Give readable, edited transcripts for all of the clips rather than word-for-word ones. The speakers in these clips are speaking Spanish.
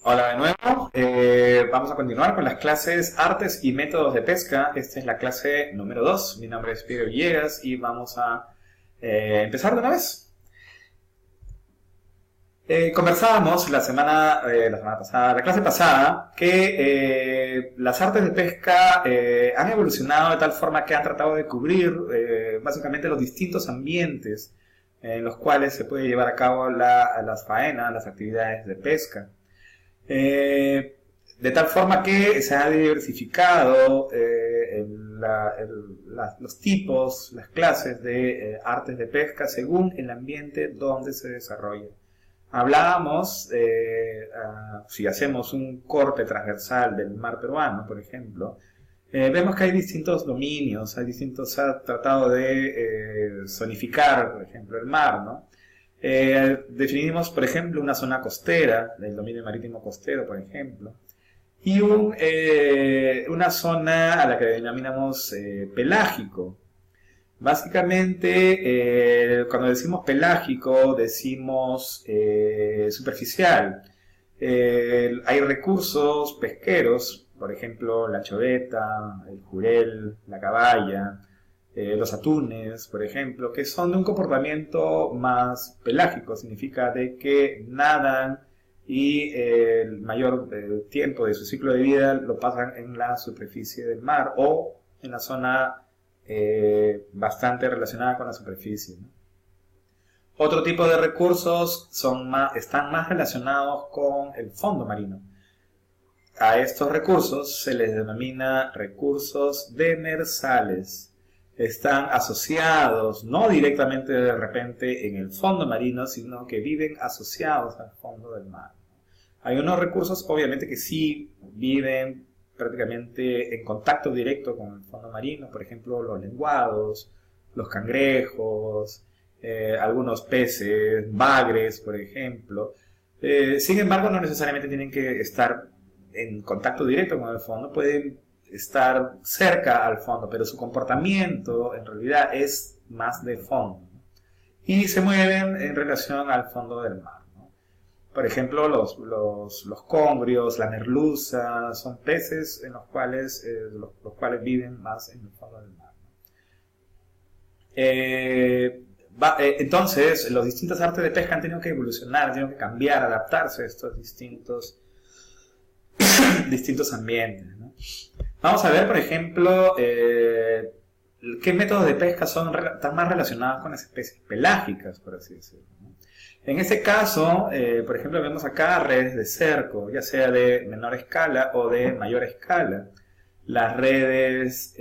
Hola de nuevo. Vamos a continuar con las clases Artes y Métodos de Pesca. Esta es la clase número 2. Mi nombre es Pedro Villegas y vamos a empezar de una vez. Conversábamos la semana pasada, la clase pasada, que las artes de pesca han evolucionado de tal forma que han tratado de cubrir básicamente los distintos ambientes en los cuales se puede llevar a cabo las faenas, las actividades de pesca. De tal forma que se ha diversificado los tipos, las clases de artes de pesca según el ambiente donde se desarrolla. Hablábamos, si hacemos un corte transversal del mar peruano, por ejemplo, vemos que hay distintos dominios, se ha tratado de zonificar, por ejemplo, el mar, ¿no? Definimos, por ejemplo, una zona costera, del dominio marítimo costero, por ejemplo, y una zona a la que denominamos pelágico. Básicamente, cuando decimos pelágico, decimos superficial. Hay recursos pesqueros, por ejemplo, la choveta, el jurel, la caballa, los atunes, por ejemplo, que son de un comportamiento más pelágico, significa de que nadan y el mayor tiempo de su ciclo de vida lo pasan en la superficie del mar o en la zona bastante relacionada con la superficie, ¿no? Otro tipo de recursos están más relacionados con el fondo marino. A estos recursos se les denomina recursos demersales. Están asociados, no directamente de repente en el fondo marino, sino que viven asociados al fondo del mar. Hay unos recursos, obviamente, que sí viven prácticamente en contacto directo con el fondo marino, por ejemplo, los lenguados, los cangrejos, algunos peces, bagres, por ejemplo. Sin embargo, no necesariamente tienen que estar en contacto directo con el fondo, pueden estar cerca al fondo, pero su comportamiento en realidad es más de fondo, ¿no? Y se mueven en relación al fondo del mar, ¿no? Por ejemplo, los congrios, la merluza, son peces en los cuales viven más en el fondo del mar, ¿no? Entonces, las distintas artes de pesca han tenido que evolucionar, han tenido que cambiar, adaptarse a estos distintos ambientes, ¿no? Vamos a ver, por ejemplo, qué métodos de pesca están más relacionados con las especies pelágicas, por así decirlo, ¿no? En este caso, por ejemplo, vemos acá redes de cerco, ya sea de menor escala o de mayor escala. Las redes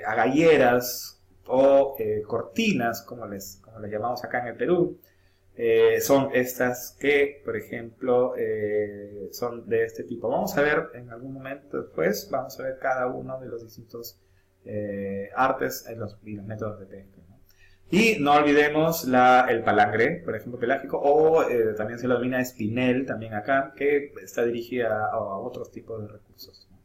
agalleras o cortinas, como les llamamos acá en el Perú, son estas que, por ejemplo, son de este tipo. Vamos a ver en algún momento después, vamos a ver cada uno de los distintos artes y los métodos de pesca, ¿no? Y no olvidemos el palangre, por ejemplo, pelágico, o también se lo denomina espinel, también acá, que está dirigida a otros tipos de recursos, ¿no?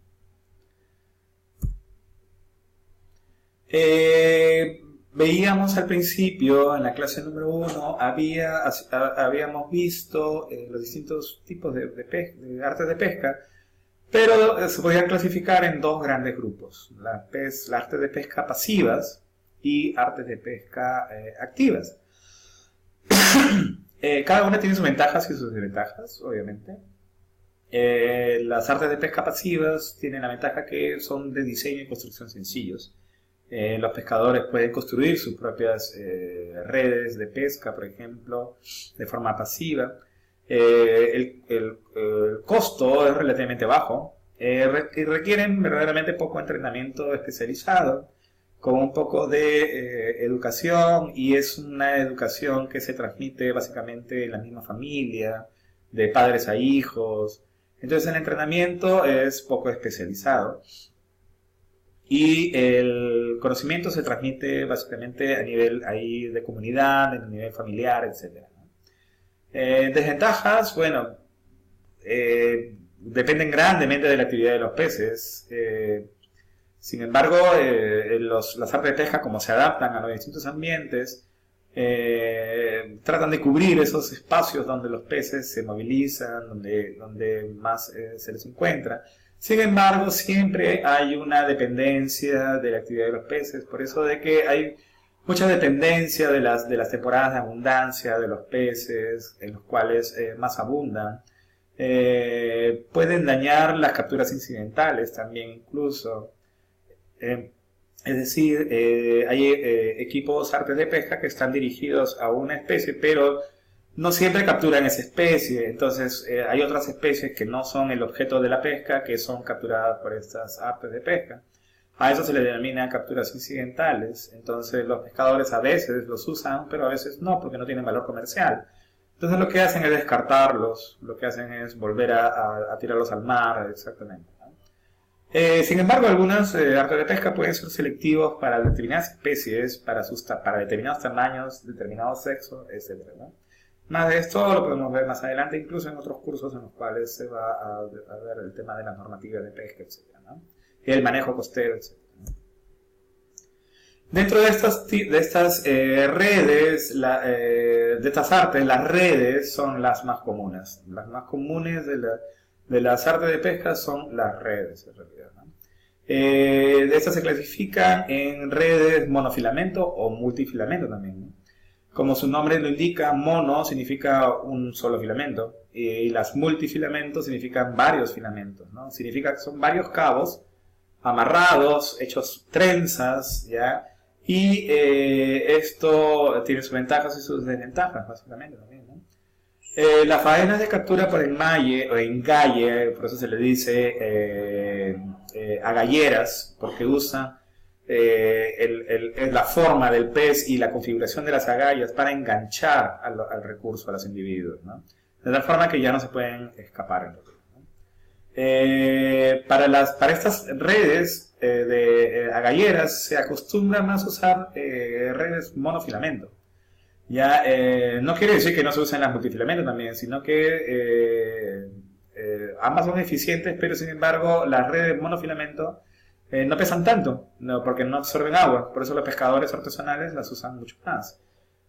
Veíamos al principio, en la clase número 1, habíamos visto los distintos tipos de artes de pesca, pero se podían clasificar en dos grandes grupos, las artes de pesca pasivas y artes de pesca activas. Cada una tiene sus ventajas y sus desventajas, obviamente. Las artes de pesca pasivas tienen la ventaja que son de diseño y construcción sencillos. Los pescadores pueden construir sus propias redes de pesca, por ejemplo, de forma pasiva. El costo es relativamente bajo y requieren verdaderamente poco entrenamiento especializado, con un poco de educación, y es una educación que se transmite básicamente en la misma familia, de padres a hijos. Entonces el entrenamiento es poco especializado. Y el conocimiento se transmite básicamente a nivel ahí de comunidad, a nivel familiar, etc., ¿no? Desventajas, bueno, dependen grandemente de la actividad de los peces. Sin embargo, las artes de pesca, como se adaptan a los distintos ambientes, Tratan de cubrir esos espacios donde los peces se movilizan, donde más se les encuentra. Sin embargo, siempre hay una dependencia de la actividad de los peces, por eso de que hay mucha dependencia de las temporadas de abundancia de los peces, en los cuales más abundan. Pueden dañar las capturas incidentales también incluso. Es decir, hay equipos artes de pesca que están dirigidos a una especie, pero no siempre capturan esa especie. Entonces, hay otras especies que no son el objeto de la pesca, que son capturadas por estas artes de pesca. A eso se le denomina capturas incidentales. Entonces, los pescadores a veces los usan, pero a veces no, porque no tienen valor comercial. Entonces, lo que hacen es descartarlos, lo que hacen es volver a tirarlos al mar, exactamente. Sin embargo, algunas artes de pesca pueden ser selectivos para determinadas especies, para determinados tamaños, determinados sexos, etc., ¿no? Más de esto lo podemos ver más adelante, incluso en otros cursos en los cuales se va a ver el tema de la normativa de pesca, etc., ¿no? Y el manejo costero, etc., ¿no? Dentro de estas redes, de estas artes, las redes son las más comunes. Las más comunes de las artes de pesca son las redes, en realidad, ¿no? De estas se clasifican en redes monofilamento o multifilamento también, ¿no? Como su nombre lo indica, mono significa un solo filamento y las multifilamentos significan varios filamentos, ¿no? Significa que son varios cabos amarrados, hechos trenzas, ¿ya? Y esto tiene sus ventajas y sus desventajas, básicamente, también, ¿no? Las faenas de captura por enmalle o engalle, por eso se le dice agalleras, porque usan la forma del pez y la configuración de las agallas para enganchar al recurso, a los individuos, ¿no? De tal forma que ya no se pueden escapar, en realidad, ¿no? Para estas redes de agalleras se acostumbra más a usar redes monofilamento. Ya, no quiere decir que no se usen las multifilamentos también, sino que ambas son eficientes, pero sin embargo las redes monofilamento no pesan tanto, no, porque no absorben agua, por eso los pescadores artesanales las usan mucho más.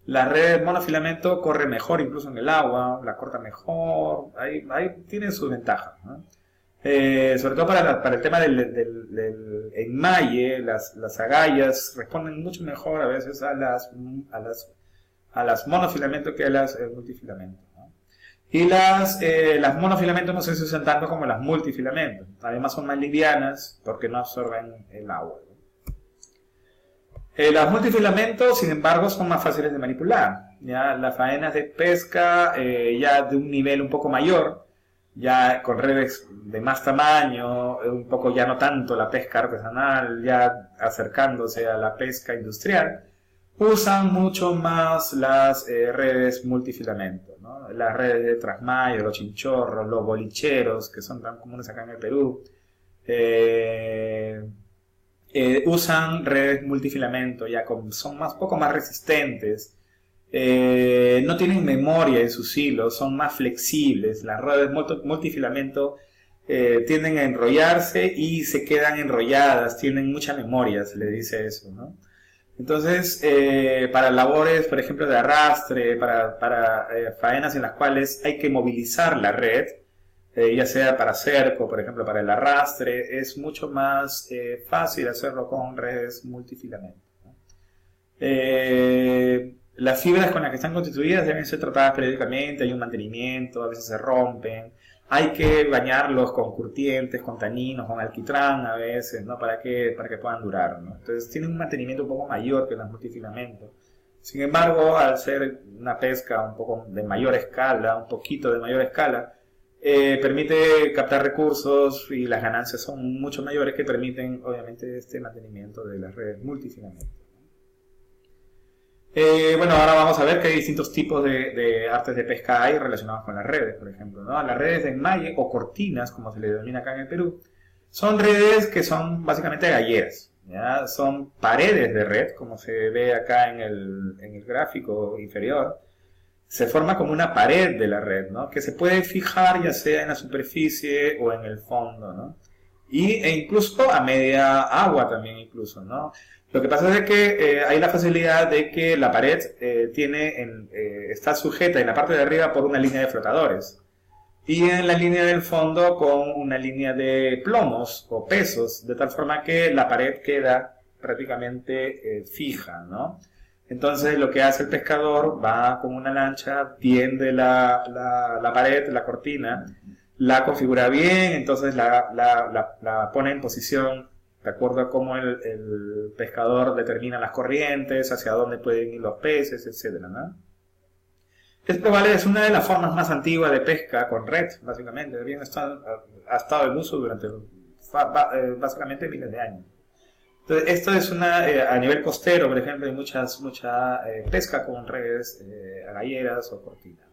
La red monofilamento corre mejor incluso en el agua, la corta mejor, ahí tiene sus ventajas, ¿no? Sobre todo para el tema del enmalle, las agallas responden mucho mejor a veces a las monofilamentos que a las multifilamentos, ¿no? Y las monofilamentos no se usan tanto como las multifilamentos. Además son más livianas porque no absorben el agua, ¿no? Las multifilamentos, sin embargo, son más fáciles de manipular. ¿Ya? Las faenas de pesca ya de un nivel un poco mayor, ya con redes de más tamaño, un poco ya no tanto la pesca artesanal, ya acercándose a la pesca industrial, usan mucho más las redes multifilamento, ¿no? Las redes de trasmayo, los chinchorros, los bolicheros, que son tan comunes acá en el Perú, usan redes multifilamento, son poco más resistentes, no tienen memoria en sus hilos, son más flexibles. Las redes multifilamento tienden a enrollarse y se quedan enrolladas, tienen mucha memoria, se le dice eso, ¿no? Entonces, para labores, por ejemplo, de arrastre, para faenas en las cuales hay que movilizar la red, ya sea para cerco, por ejemplo, para el arrastre, es mucho más fácil hacerlo con redes multifilamento, ¿no? Las fibras con las que están constituidas deben ser tratadas periódicamente, hay un mantenimiento, a veces se rompen. Hay que bañarlos con curtientes, con taninos, con alquitrán a veces, ¿no? Para que puedan durar, ¿no? Entonces tienen un mantenimiento un poco mayor que los multifilamentos. Sin embargo, al ser una pesca un poco de mayor escala, un poquito de mayor escala, permite captar recursos y las ganancias son mucho mayores que permiten, obviamente, este mantenimiento de las redes multifilamentos. Bueno, ahora vamos a ver que hay distintos tipos de artes de pesca hay relacionados con las redes, por ejemplo, ¿no? Las redes de enmalle o cortinas, como se le denomina acá en el Perú, son redes que son básicamente galleras, ¿ya? Son paredes de red, como se ve acá en el gráfico inferior. Se forma como una pared de la red, ¿no? Que se puede fijar ya sea en la superficie o en el fondo, ¿no? e incluso a media agua también incluso, ¿no? Lo que pasa es que hay la facilidad de que la pared está sujeta en la parte de arriba por una línea de flotadores y en la línea del fondo con una línea de plomos o pesos, de tal forma que la pared queda prácticamente fija, ¿no? Entonces lo que hace el pescador va con una lancha, tiende la pared, la cortina, la configura bien, entonces la pone en posición de acuerdo a cómo el pescador determina las corrientes, hacia dónde pueden ir los peces, etcétera, ¿no? Es probable, es una de las formas más antiguas de pesca con red, básicamente. Ha estado en uso durante básicamente miles de años. Entonces, esto es a nivel costero, por ejemplo, hay mucha pesca con redes agalleras o cortinas.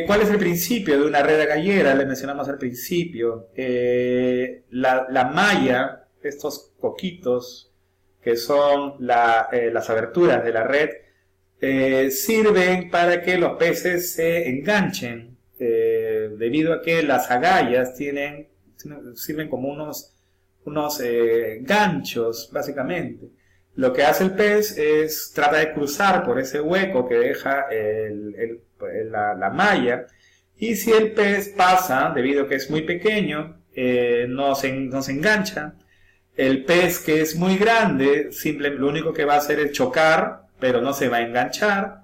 ¿Cuál es el principio de una red agallera? Le mencionamos al principio. La malla, estos coquitos, que son las aberturas de la red, sirven para que los peces se enganchen, debido a que las agallas sirven como unos ganchos, básicamente. Lo que hace el pez es trata de cruzar por ese hueco que deja la malla, y si el pez pasa, debido a que es muy pequeño, no se engancha. El pez que es muy grande, lo único que va a hacer es chocar, pero no se va a enganchar.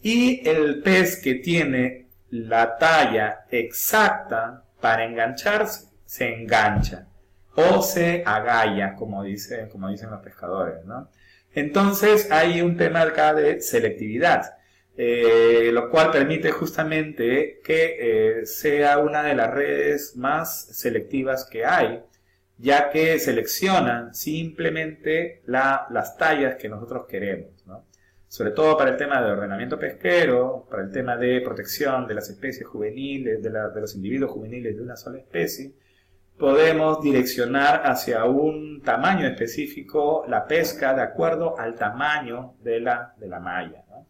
Y el pez que tiene la talla exacta para engancharse, se engancha o se agalla, como dicen los pescadores, ¿no? Entonces hay un tema acá de selectividad, lo cual permite justamente que sea una de las redes más selectivas que hay, ya que seleccionan simplemente las tallas que nosotros queremos, ¿no? Sobre todo para el tema de ordenamiento pesquero, para el tema de protección de las especies juveniles, de los individuos juveniles de una sola especie. Podemos direccionar hacia un tamaño específico la pesca de acuerdo al tamaño de la malla, ¿no?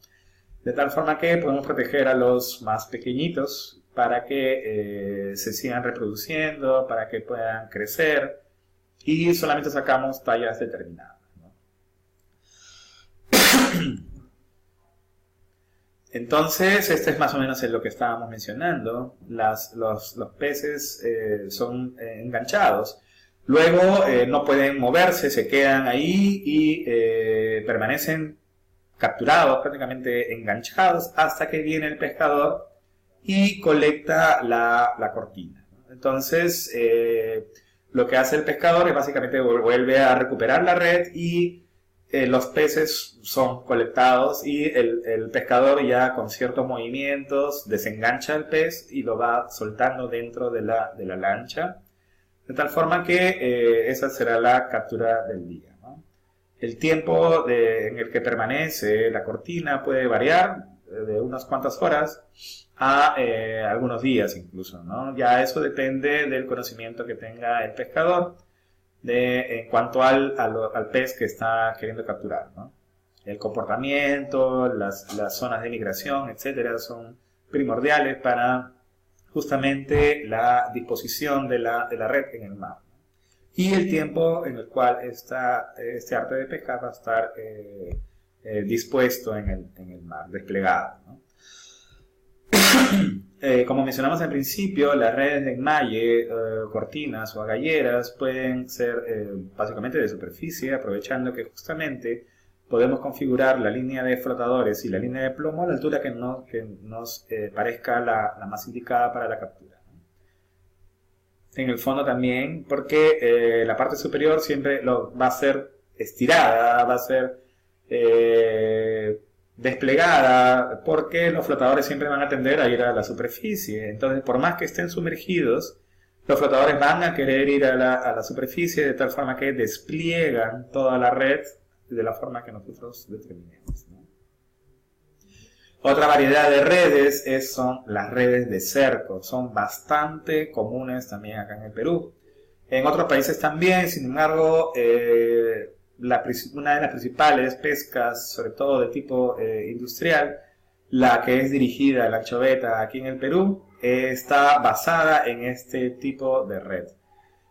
De tal forma que podemos proteger a los más pequeñitos para que se sigan reproduciendo, para que puedan crecer, y solamente sacamos tallas determinadas, ¿no? Entonces, este es más o menos lo que estábamos mencionando. Los peces son enganchados. Luego no pueden moverse, se quedan ahí y permanecen capturados, prácticamente enganchados, hasta que viene el pescador y colecta la cortina, ¿no? Entonces, lo que hace el pescador es básicamente vuelve a recuperar la red y los peces son colectados, y el pescador ya con ciertos movimientos desengancha el pez y lo va soltando dentro de la lancha, de tal forma que esa será la captura del día, ¿no? El tiempo en el que permanece la cortina puede variar de unas cuantas horas a algunos días incluso, ¿no? Ya eso depende del conocimiento que tenga el pescador en cuanto al pez que está queriendo capturar, ¿no? El comportamiento, las zonas de migración, etcétera, son primordiales para justamente la disposición de la red en el mar, ¿no? Y el tiempo en el cual este arte de pescar va a estar dispuesto en el mar, desplegado, ¿no? Como mencionamos al principio, las redes de enmalle, cortinas o agalleras pueden ser básicamente de superficie, aprovechando que justamente podemos configurar la línea de flotadores y la línea de plomo a la altura que nos parezca la más indicada para la captura, ¿no? En el fondo también, porque la parte superior siempre va a ser estirada, va a ser desplegada, porque los flotadores siempre van a tender a ir a la superficie. Entonces, por más que estén sumergidos, los flotadores van a querer ir a la superficie, de tal forma que despliegan toda la red de la forma que nosotros determinemos, ¿no? Otra variedad de redes son las redes de cerco. Son bastante comunes también acá en el Perú. En otros países también, sin embargo, una de las principales pescas, sobre todo de tipo industrial, la que es dirigida, la anchoveta aquí en el Perú, está basada en este tipo de red.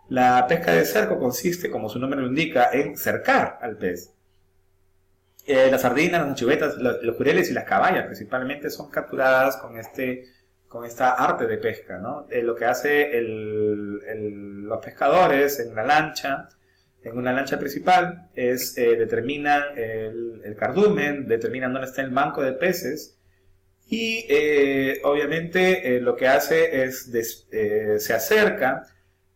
La pesca de cerco consiste, como su nombre lo indica, en cercar al pez. Las sardinas, las anchovetas, los jureles y las caballas principalmente son capturadas con esta arte de pesca, ¿no? Lo que hace los pescadores en una lancha principal, es determinan el cardumen, determinan dónde está el banco de peces y obviamente lo que hace es se acerca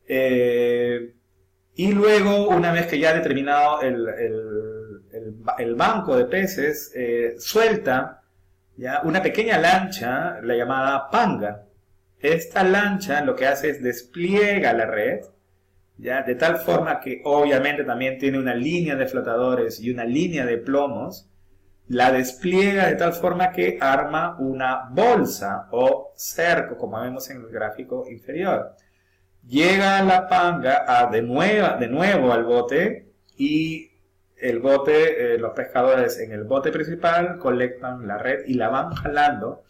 y luego, una vez que ya ha determinado el banco de peces, suelta ya una pequeña lancha, la llamada panga. Esta lancha lo que hace es despliega la red, ya, de tal forma que obviamente también tiene una línea de flotadores y una línea de plomos. La despliega de tal forma que arma una bolsa o cerco, como vemos en el gráfico inferior. Llega la panga de nuevo al bote y el bote, los pescadores en el bote principal colectan la red y la van jalando,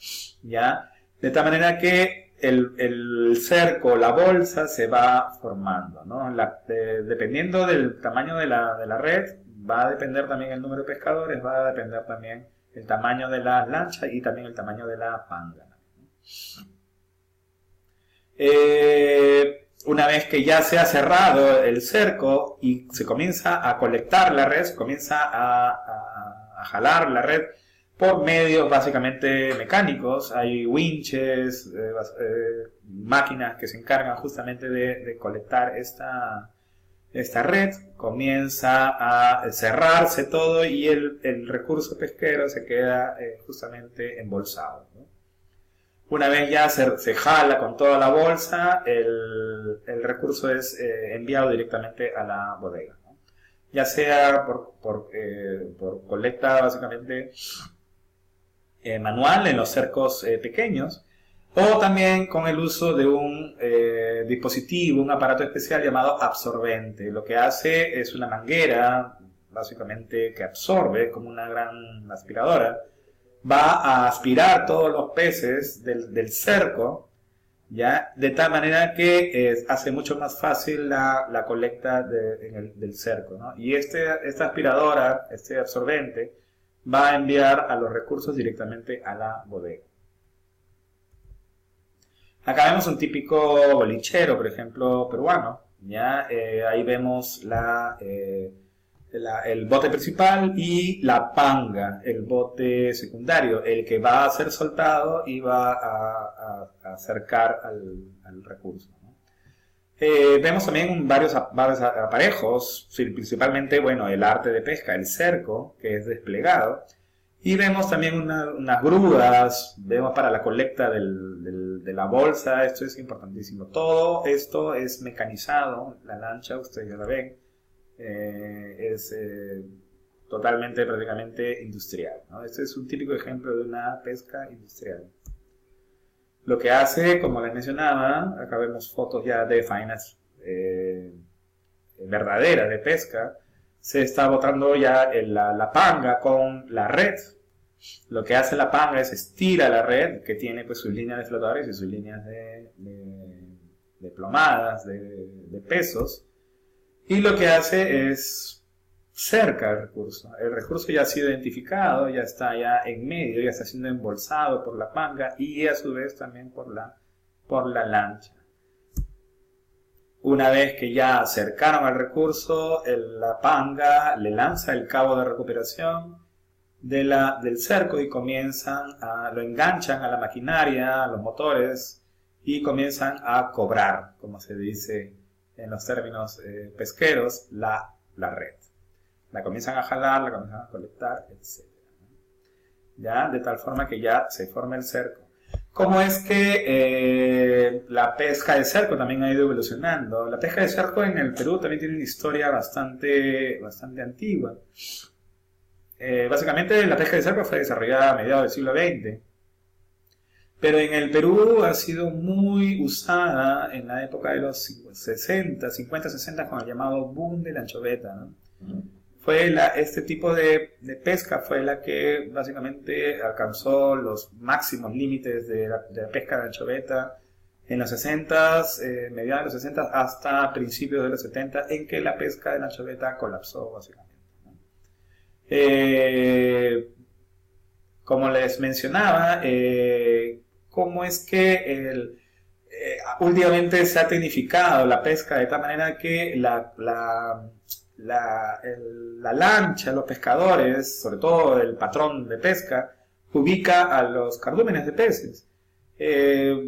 ¿ya? De tal manera que el cerco, la bolsa se va formando, ¿no? Dependiendo del tamaño de la red, va a depender también el número de pescadores, va a depender también el tamaño de la lancha y también el tamaño de la panga. Una vez que ya se ha cerrado el cerco y se comienza a colectar la red, se comienza a jalar la red por medios básicamente mecánicos. Hay winches, máquinas que se encargan justamente de colectar esta red. Comienza a cerrarse todo y el recurso pesquero se queda justamente embolsado, ¿no? Una vez ya se jala con toda la bolsa, el recurso es enviado directamente a la bodega, ¿no? Ya sea por colecta básicamente manual en los cercos pequeños, o también con el uso de un dispositivo, un aparato especial llamado absorbente. Lo que hace es una manguera, básicamente, que absorbe como una gran aspiradora. Va a aspirar todos los peces del cerco, ¿ya? De tal manera que hace mucho más fácil la colecta del cerco, ¿no? Y esta aspiradora, este absorbente, va a enviar a los recursos directamente a la bodega. Acá vemos un típico bolichero, por ejemplo, peruano, ¿ya? Ahí vemos el bote principal y la panga, el bote secundario, el que va a ser soltado y va a acercar al recurso, ¿no? Vemos también varios aparejos, principalmente, bueno, el arte de pesca, el cerco, que es desplegado, y vemos también unas grúas, vemos para la colecta de la bolsa. Esto es importantísimo. Todo esto es mecanizado, la lancha, ustedes ya la ven, es totalmente, prácticamente industrial, ¿no? Este es un típico ejemplo de una pesca industrial. Lo que hace, como les mencionaba, acá vemos fotos ya de faenas verdaderas de pesca. Se está botando ya la panga con la red. Lo que hace la panga es estira la red, que tiene pues sus líneas de flotadores y sus líneas de plomadas, de pesos. Y lo que hace es cerca el recurso. El recurso ya ha sido identificado, ya está ya en medio, ya está siendo embolsado por la panga y a su vez también por la lancha. Una vez que ya acercaron al recurso, la panga le lanza el cabo de recuperación del cerco y lo enganchan a la maquinaria, a los motores y comienzan a cobrar, como se dice en los términos pesqueros, la red. La comienzan a jalar, la comienzan a colectar, etc. ¿Ya? De tal forma que ya se forma el cerco. ¿Cómo es que la pesca de cerco también ha ido evolucionando? La pesca de cerco en el Perú también tiene una historia bastante antigua. Básicamente la pesca de cerco fue desarrollada a mediados del siglo XX. Pero en el Perú ha sido muy usada en la época de los 50, 60, con el llamado boom de la anchoveta, ¿no? este tipo de pesca fue la que básicamente alcanzó los máximos límites de la pesca de anchoveta en los 60s, mediados de los 60 hasta principios de los 70, en que la pesca de la anchoveta colapsó básicamente, ¿no? Como les mencionaba, cómo es que últimamente se ha tecnificado la pesca de tal manera que la lancha, los pescadores, sobre todo el patrón de pesca, ubica a los cardúmenes de peces.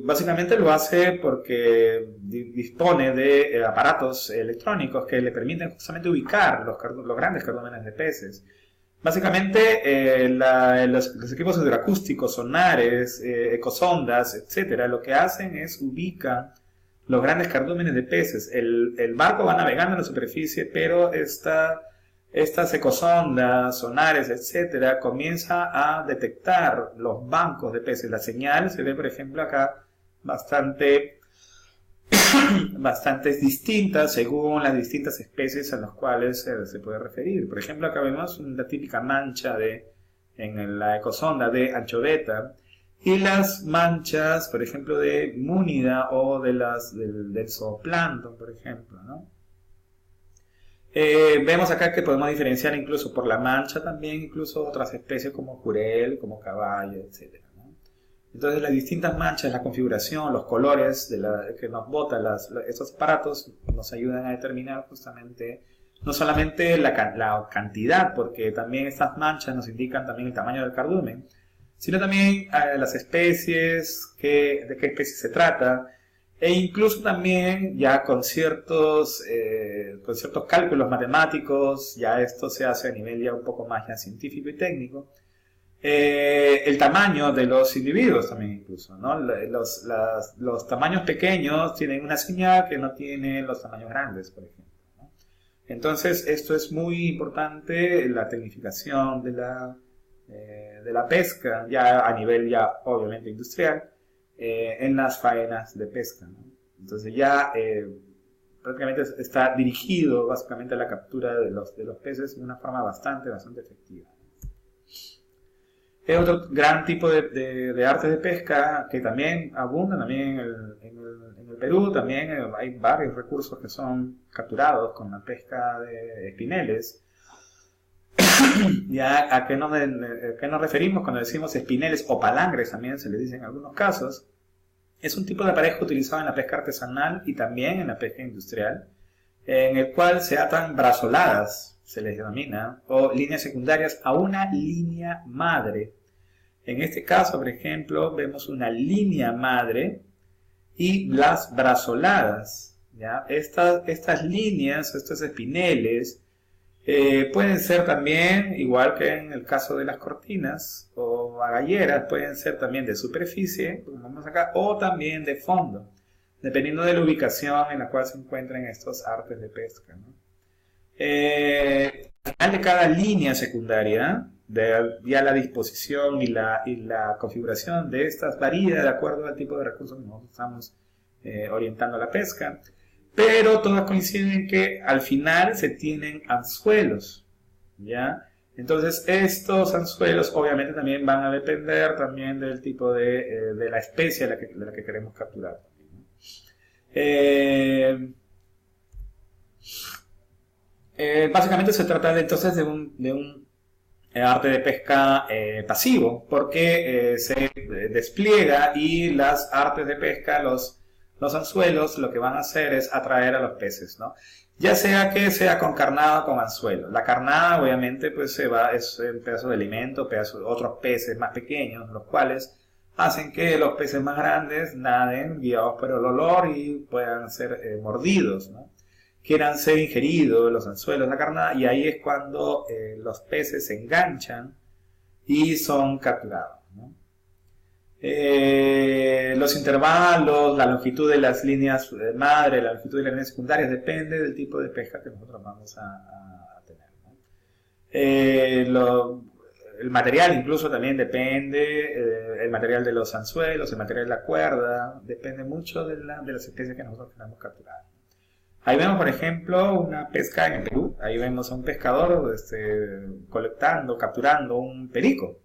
Básicamente lo hace porque dispone de aparatos electrónicos que le permiten justamente ubicar los grandes cardúmenes de peces. Básicamente los equipos hidroacústicos, sonares, ecosondas, etcétera, lo que hacen es ubicar los grandes cardúmenes de peces. El barco va navegando en la superficie, pero estas ecosondas, sonares, etcétera, comienza a detectar los bancos de peces. La señal se ve, por ejemplo, acá bastante distintas según las distintas especies a las cuales se puede referir. Por ejemplo, acá vemos la típica mancha en la ecosonda de anchoveta, y las manchas, por ejemplo, de múnida o del zooplancton, por ejemplo, ¿no? Vemos acá que podemos diferenciar incluso por la mancha también, incluso otras especies como jurel, como caballo, etc. Entonces las distintas manchas, la configuración, los colores que nos botan estos aparatos nos ayudan a determinar justamente no solamente la cantidad, porque también estas manchas nos indican también el tamaño del cardumen, sino también las especies, de qué especie se trata, e incluso también ya con ciertos cálculos matemáticos, ya esto se hace a nivel ya un poco más ya científico y técnico. El tamaño de los individuos también incluso, ¿no? Los tamaños pequeños tienen una señal que no tienen los tamaños grandes, por ejemplo, ¿no? Entonces esto es muy importante, la tecnificación de la pesca, ya a nivel ya obviamente industrial, en las faenas de pesca, ¿no? Entonces ya prácticamente está dirigido básicamente a la captura de los peces de una forma bastante efectiva. Es otro gran tipo de artes de pesca que también abundan también en el Perú. También hay varios recursos que son capturados con la pesca de espineles. ¿Ya? ¿A qué nos referimos cuando decimos espineles o palangres? También se le dice en algunos casos. Es un tipo de aparejo utilizado en la pesca artesanal y también en la pesca industrial, en el cual se atan brazoladas, se les denomina, o líneas secundarias a una línea madre. En este caso, por ejemplo, vemos una línea madre y las brazoladas, ¿ya? Estas líneas, estos espineles, pueden ser también, igual que en el caso de las cortinas o agalleras, pueden ser también de superficie, como vemos acá, o también de fondo, dependiendo de la ubicación en la cual se encuentran estos artes de pesca, ¿no? Al final de cada línea secundaria, ya la disposición y la configuración de estas varía de acuerdo al tipo de recursos que nosotros estamos orientando a la pesca, pero todas coinciden en que al final se tienen anzuelos, ¿ya? Entonces estos anzuelos obviamente también van a depender también del tipo de la especie de la que queremos capturar. Básicamente se trata entonces de un arte de pesca pasivo, porque se despliega y las artes de pesca, los anzuelos, lo que van a hacer es atraer a los peces, ¿no? Ya sea que sea con carnada o con anzuelo. La carnada, obviamente, pues es un pedazo de alimento, otros peces más pequeños, los cuales hacen que los peces más grandes naden guiados por el olor y puedan ser mordidos, ¿no? Quieran ser ingeridos los anzuelos, la carnada, y ahí es cuando los peces se enganchan y son capturados, ¿no? Los intervalos, la longitud de las líneas madre, la longitud de las líneas secundarias, depende del tipo de pesca que nosotros vamos a tener, ¿no? El material incluso también depende, el material de los anzuelos, el material de la cuerda, depende mucho de las especies que nosotros queramos capturar. Ahí vemos, por ejemplo, una pesca en el Perú. Ahí vemos a un pescador colectando, capturando un perico.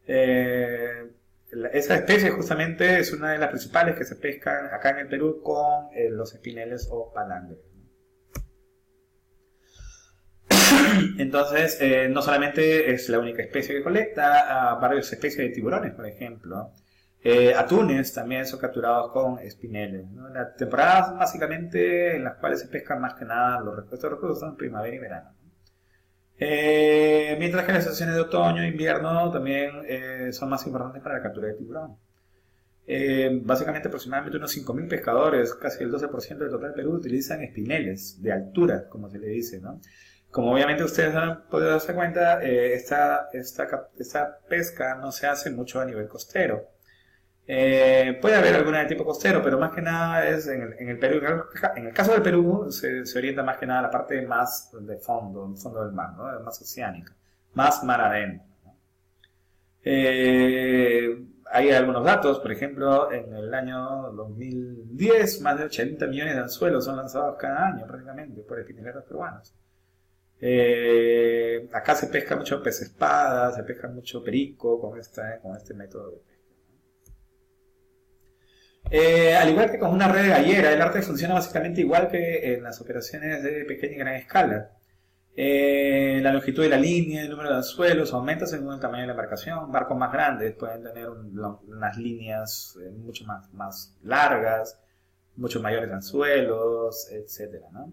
Esa especie justamente es una de las principales que se pescan acá en el Perú con los espineles o palangres. Entonces, no solamente es la única especie que colecta, varias especies de tiburones, por ejemplo. Atunes también son capturados con espineles, ¿no? Las temporadas básicamente en las cuales se pescan más que nada estos recursos son primavera y verano, ¿no? Mientras que las estaciones de otoño e invierno también son más importantes para la captura de tiburón. Básicamente aproximadamente unos 5.000 pescadores, casi el 12% del total Perú, utilizan espineles de altura, como se le dice, ¿no? Como obviamente ustedes han podido darse cuenta, esta pesca no se hace mucho a nivel costero. Puede haber alguna de tipo costero, pero más que nada es en el Perú. En el caso del Perú se orienta más que nada a la parte más de fondo, el fondo del mar, ¿no? Más oceánica, más mar adentro, ¿no? Hay algunos datos, por ejemplo, en el año 2010 más de 80 millones de anzuelos son lanzados cada año prácticamente por espineleros peruanos. Acá se pesca mucho pez espada, se pesca mucho perico con este método de pesca. Al igual que con una red de gallera, el arte funciona básicamente igual que en las operaciones de pequeña y gran escala. La longitud de la línea, el número de anzuelos aumenta según el tamaño de la embarcación. Barcos más grandes pueden tener unas líneas mucho más largas, mucho mayores anzuelos, etcétera, ¿no?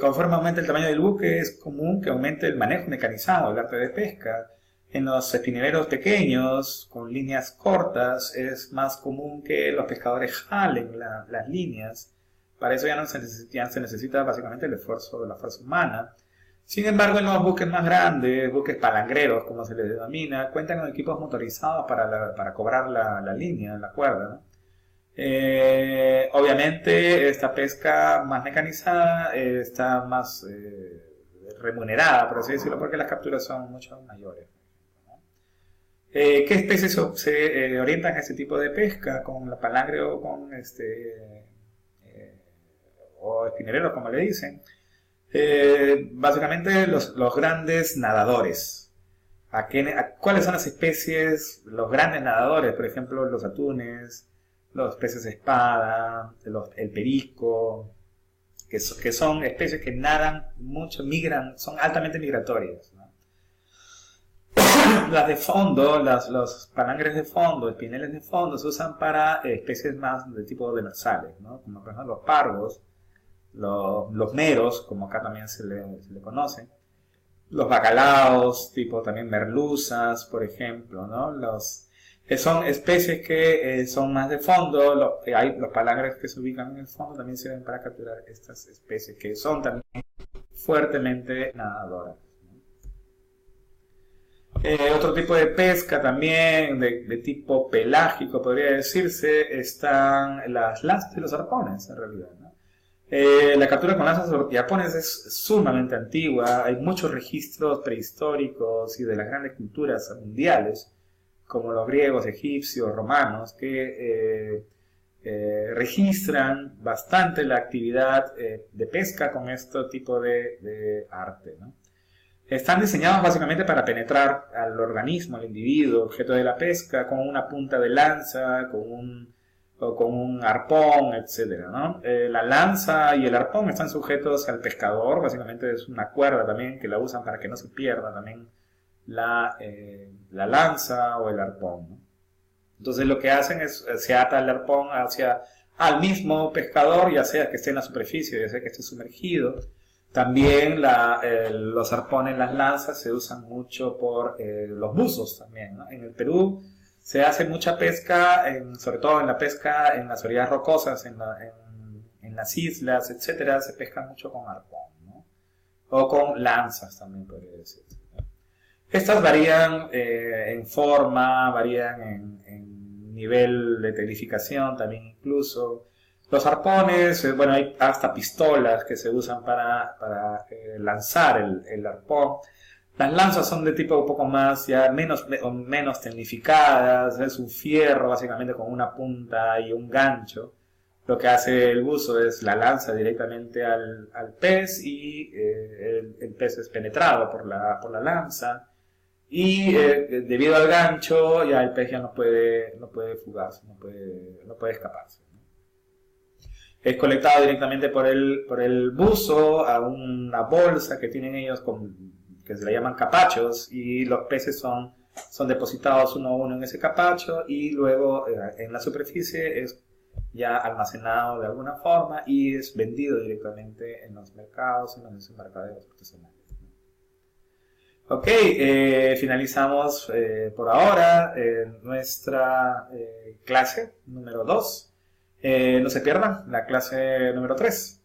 Conforme aumenta el tamaño del buque, es común que aumente el manejo mecanizado, el arte de pesca. En los espineleros pequeños, con líneas cortas, es más común que los pescadores jalen las líneas. Para eso ya se necesita básicamente el esfuerzo de la fuerza humana. Sin embargo, en los buques más grandes, buques palangreros, como se les denomina, cuentan con equipos motorizados para cobrar la línea, la cuerda, ¿no? Obviamente, esta pesca más mecanizada está más remunerada, por así decirlo, porque las capturas son mucho mayores. ¿Qué especies se orientan a este tipo de pesca? ¿Con la palangre o con o espineleros, como le dicen? Básicamente los grandes nadadores. ¿Cuáles son las especies? Los grandes nadadores, por ejemplo, los atunes, los peces espada, el perico, que son especies que nadan mucho, migran, son altamente migratorias, ¿no? Las de fondo, los palangres de fondo, espineles de fondo, se usan para especies más de tipo demersales, ¿no? Como por ejemplo los pargos, los meros, como acá también se le conoce, los bacalaos, tipo también merluzas, por ejemplo, ¿no? Son especies que son más de fondo, los palangres que se ubican en el fondo también sirven para capturar estas especies que son también fuertemente nadadoras. Otro tipo de pesca también, de tipo pelágico podría decirse, están las lanzas y los arpones en realidad, ¿no? La captura con lanzas y arpones es sumamente antigua, hay muchos registros prehistóricos y de las grandes culturas mundiales, como los griegos, egipcios, romanos, que registran bastante la actividad de pesca con este tipo de arte, ¿no? Están diseñados básicamente para penetrar al organismo, al individuo, objeto de la pesca, con una punta de lanza, con un arpón, etc., ¿no? La lanza y el arpón están sujetos al pescador, básicamente es una cuerda también que la usan para que no se pierda también la lanza o el arpón, ¿no? Entonces lo que hacen es, se ata el arpón al mismo pescador, ya sea que esté en la superficie, ya sea que esté sumergido. También los arpones, las lanzas se usan mucho por los buzos también, ¿no? En el Perú se hace mucha pesca, sobre todo en la pesca en las orillas rocosas, en las islas, etcétera, se pesca mucho con arpón, ¿no? O con lanzas también podría decir. Estas varían en forma, varían en nivel de tecnificación también incluso. Los arpones, bueno, hay hasta pistolas que se usan para lanzar el arpón. Las lanzas son de tipo un poco más, ya menos tecnificadas, es un fierro básicamente con una punta y un gancho Lo que hace el buzo es la lanza directamente al pez y el pez es penetrado por la lanza. Y debido al gancho, ya el pez ya no puede fugarse, no puede escaparse. Es colectado directamente por el buzo a una bolsa que tienen ellos que se le llaman capachos, y los peces son depositados uno a uno en ese capacho y luego en la superficie es ya almacenado de alguna forma y es vendido directamente en los mercados, en los desembarcaderos artesanales. Ok, finalizamos por ahora nuestra clase número 2. No se pierdan la clase número 3.